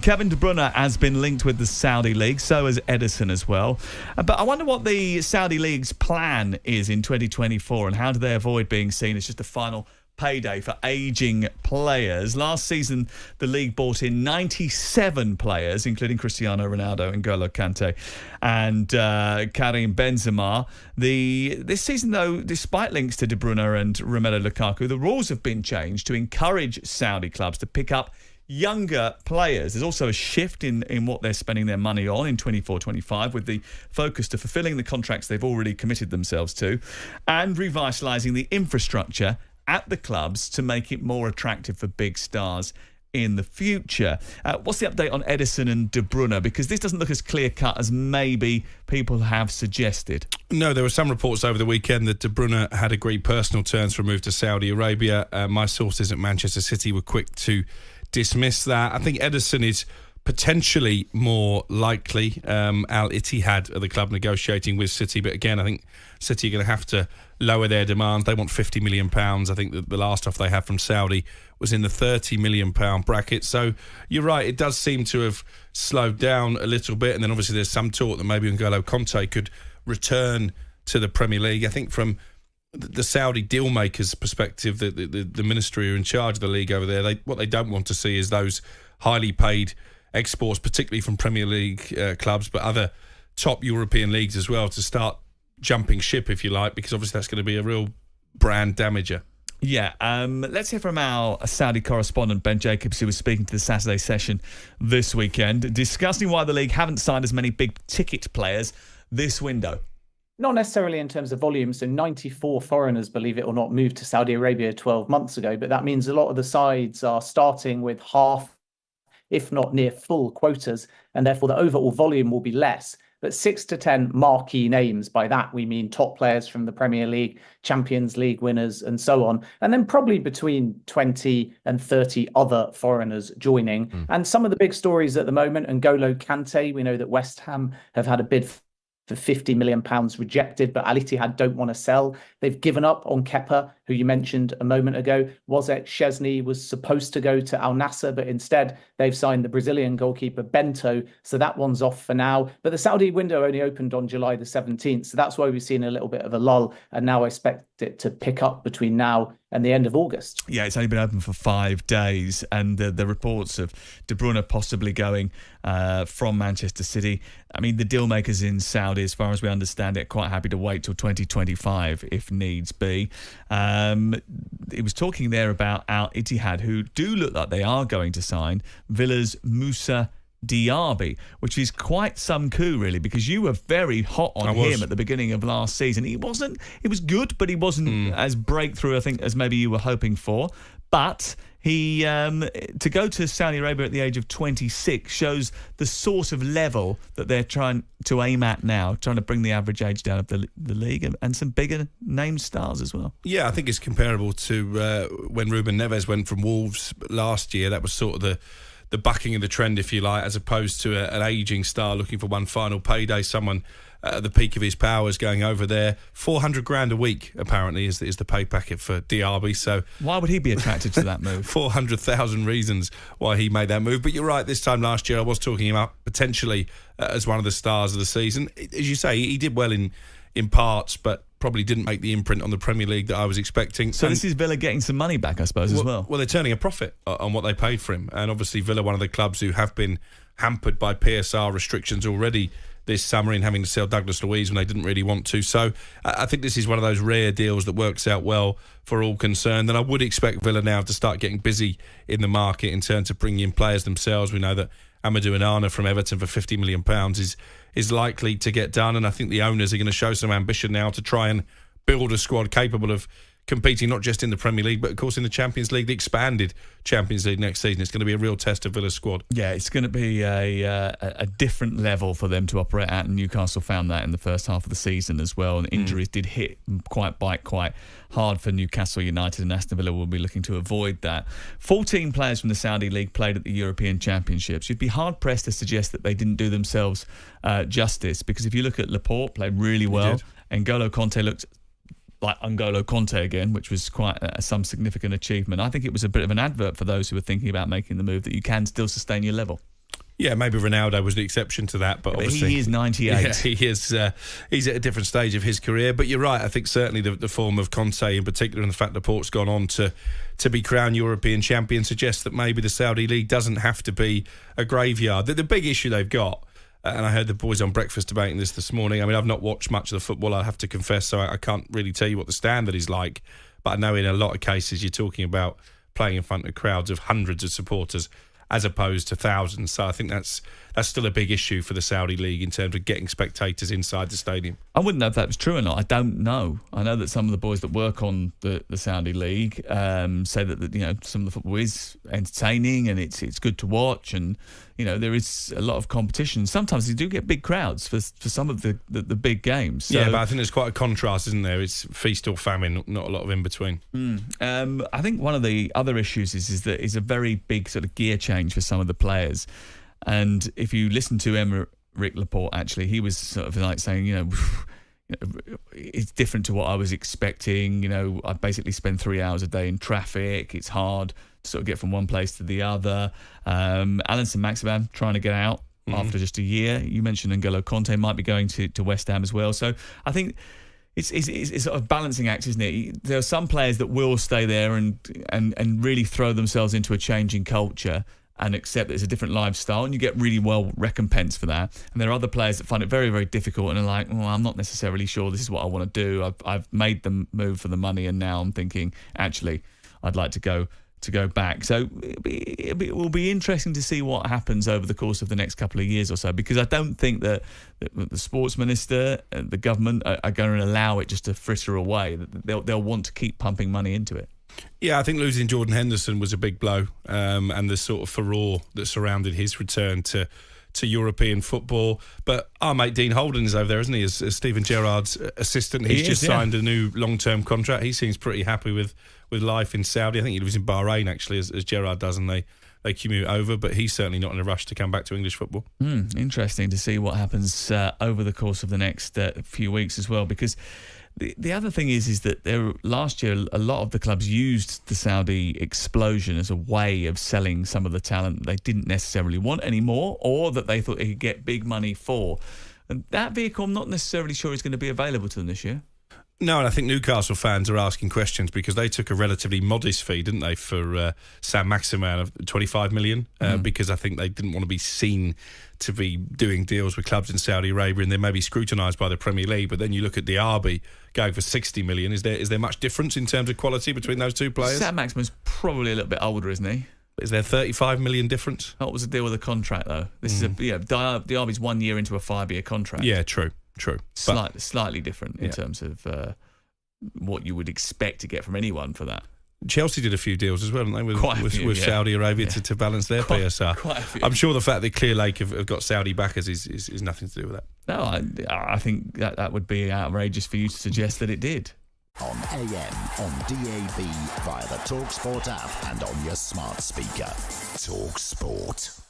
Kevin De Bruyne has been linked with the Saudi League, so has Ederson as well. But I wonder what the Saudi League's plan is in 2024 and how do they avoid being seen as just a final payday for ageing players. Last season, the league bought in 97 players, including Cristiano Ronaldo and N'Golo Kante and Karim Benzema. This season, though, despite links to De Bruyne and Romelu Lukaku, the rules have been changed to encourage Saudi clubs to pick up younger players. There's also a shift in what they're spending their money on in 24-25 with the focus to fulfilling the contracts they've already committed themselves to and revitalising the infrastructure at the clubs to make it more attractive for big stars in the future. What's the update on Ederson and De Bruyne? Because this doesn't look as clear-cut as maybe people have suggested. No, there were some reports over the weekend that De Bruyne had agreed personal terms for a move to Saudi Arabia. My sources at Manchester City were quick to dismiss that. I think Ederson is potentially more likely. Al-Ittihad are the club negotiating with City, but again, I think City are going to have to lower their demands. They want £50 million. I think that the last offer they had from Saudi was in the £30 million bracket. So you're right, it does seem to have slowed down a little bit. And then obviously there's some talk that maybe N'Golo Kante could return to the Premier League. I think from the Saudi deal makers' perspective, the ministry who are in charge of the league over there, what they don't want to see is those highly paid exports, particularly from Premier League clubs, but other top European leagues as well, to start jumping ship, if you like, because obviously that's going to be a real brand damager. Yeah, let's hear from our Saudi correspondent, Ben Jacobs, who was speaking to the Saturday session this weekend, discussing why the league haven't signed as many big-ticket players this window. Not necessarily in terms of volume. So 94 foreigners, believe it or not, moved to Saudi Arabia 12 months ago. But that means a lot of the sides are starting with half, if not near full quotas. And therefore, the overall volume will be less. But 6 to 10 marquee names. By that, we mean top players from the Premier League, Champions League winners, and so on. And then probably between 20 and 30 other foreigners joining. And some of the big stories at the moment, N'Golo Kante, we know that West Ham have had a bid for £50 million rejected, but Al-Ittihad don't want to sell. They've given up on Kepa, who you mentioned a moment ago. Wozek Szczesny was supposed to go to Al Nassr, but instead they've signed the Brazilian goalkeeper Bento, so that one's off for now. But the Saudi window only opened on July the 17th, so that's why we've seen a little bit of a lull, and now I expect it to pick up between now and the end of August. Yeah, it's only been open for 5 days, and the reports of De Bruyne possibly going from Manchester City. I mean, the deal makers in Saudi, as far as we understand it, are quite happy to wait till 2025 if needs be. It was talking there about Al-Ittihad, who do look like they are going to sign Villa's Moussa Diaby, which is quite some coup, really, because you were very hot on him at the beginning of last season. He was good, but he wasn't as breakthrough, I think, as maybe you were hoping for. But he to go to Saudi Arabia at the age of 26 shows the sort of level that they're trying to aim at now, trying to bring the average age down of the league and some bigger name stars as well. Yeah, I think it's comparable to when Ruben Neves went from Wolves last year. That was sort of the bucking of the trend, if you like, as opposed to an ageing star looking for one final payday, someone at the peak of his powers going over there. 400 grand a week, apparently, is the pay packet for Diaby. So why would he be attracted to that move? 400,000 reasons why he made that move. But you're right, this time last year I was talking him up potentially as one of the stars of the season. As you say, he did well in parts, but probably didn't make the imprint on the Premier League that I was expecting. So this is Villa getting some money back, I suppose, as well. Well, they're turning a profit on what they paid for him. And obviously Villa, one of the clubs who have been hampered by PSR restrictions already this summer in having to sell Douglas Luiz when they didn't really want to. So I think this is one of those rare deals that works out well for all concerned. And I would expect Villa now to start getting busy in the market in terms of bringing in players themselves. We know that Amadou Onana from Everton for £50 million is likely to get done, and I think the owners are going to show some ambition now to try and build a squad capable of competing not just in the Premier League but of course in the Champions League, the expanded Champions League next season. It's going to be a real test of Villa's squad. Yeah, it's going to be a different level for them to operate at, and Newcastle found that in the first half of the season as well, and injuries did hit quite hard for Newcastle United, and Aston Villa will be looking to avoid that. 14 players from the Saudi League played at the European Championships. You'd be hard-pressed to suggest that they didn't do themselves justice, because if you look at Laporte, played really well, and N'Golo Kante looked like N'Golo Kante again, which was quite some significant achievement. I think it was a bit of an advert for those who were thinking about making the move that you can still sustain your level. Yeah, maybe Ronaldo was the exception to that, but obviously he is 98. Yeah, he is. He's at a different stage of his career. But you're right. I think certainly the form of Conte, in particular, and the fact that Port's gone on to be crowned European champion, suggests that maybe the Saudi League doesn't have to be a graveyard. The big issue they've got, and I heard the boys on breakfast debating this morning. I mean, I've not watched much of the football, I have to confess, so I can't really tell you what the standard is like. But I know in a lot of cases you're talking about playing in front of crowds of hundreds of supporters as opposed to thousands. So I think that's still a big issue for the Saudi League in terms of getting spectators inside the stadium. I wouldn't know if that was true or not. I don't know. I know that some of the boys that work on the Saudi League say that some of the football is entertaining and it's good to watch, and there is a lot of competition. Sometimes you do get big crowds for some of the big games. So, yeah, but I think there's quite a contrast, isn't there? It's feast or famine, not a lot of in between. I think one of the other issues is that it's a very big sort of gear change for some of the players. And if you listen to Aymeric Laporte, actually, he was sort of like saying, it's different to what I was expecting. I basically spend 3 hours a day in traffic. It's hard to sort of get from one place to the other. Alan Saint-Maximin trying to get out after just a year. You mentioned N'Golo Kanté might be going to West Ham as well. So I think it's sort of balancing act, isn't it? There are some players that will stay there and really throw themselves into a changing culture and accept that it's a different lifestyle, and you get really well recompensed for that. And there are other players that find it very, very difficult and are like, well, I'm not necessarily sure this is what I want to do. I've made the move for the money, and now I'm thinking, actually, I'd like to go back. So it will be interesting to see what happens over the course of the next couple of years or so, because I don't think that the sports minister and the government are going to allow it just to fritter away. They'll want to keep pumping money into it. Yeah, I think losing Jordan Henderson was a big blow, and the sort of furore that surrounded his return to European football. But our mate Dean Holden is over there, isn't he, as Steven Gerrard's assistant? He's just signed a new long-term contract. He seems pretty happy with life in Saudi. I think he lives in Bahrain, actually, as Gerrard does, and they commute over, but he's certainly not in a rush to come back to English football. Interesting to see what happens over the course of the next few weeks as well, because the other thing is that last year a lot of the clubs used the Saudi explosion as a way of selling some of the talent they didn't necessarily want anymore, or that they thought they could get big money for. And that vehicle, I'm not necessarily sure is going to be available to them this year. No, and I think Newcastle fans are asking questions because they took a relatively modest fee, didn't they, for Saint-Maximin of 25 million, because I think they didn't want to be seen to be doing deals with clubs in Saudi Arabia, and they may be scrutinised by the Premier League. But then you look at Diaby going for 60 million. Is there much difference in terms of quality between those two players? Saint-Maximin's probably a little bit older, isn't he? Is there 35 million difference? What was the deal with the contract, though? This is Diaby's 1 year into a 5-year contract. Yeah, true. Slightly different in terms of what you would expect to get from anyone for that. Chelsea did a few deals as well, didn't they, with Saudi Arabia to balance their PSR. Quite a few. I'm sure the fact that Clear Lake have got Saudi backers is nothing to do with that. No, I think that would be outrageous for you to suggest that it did. On AM, on DAB, via the talkSPORT app and on your smart speaker. talkSPORT.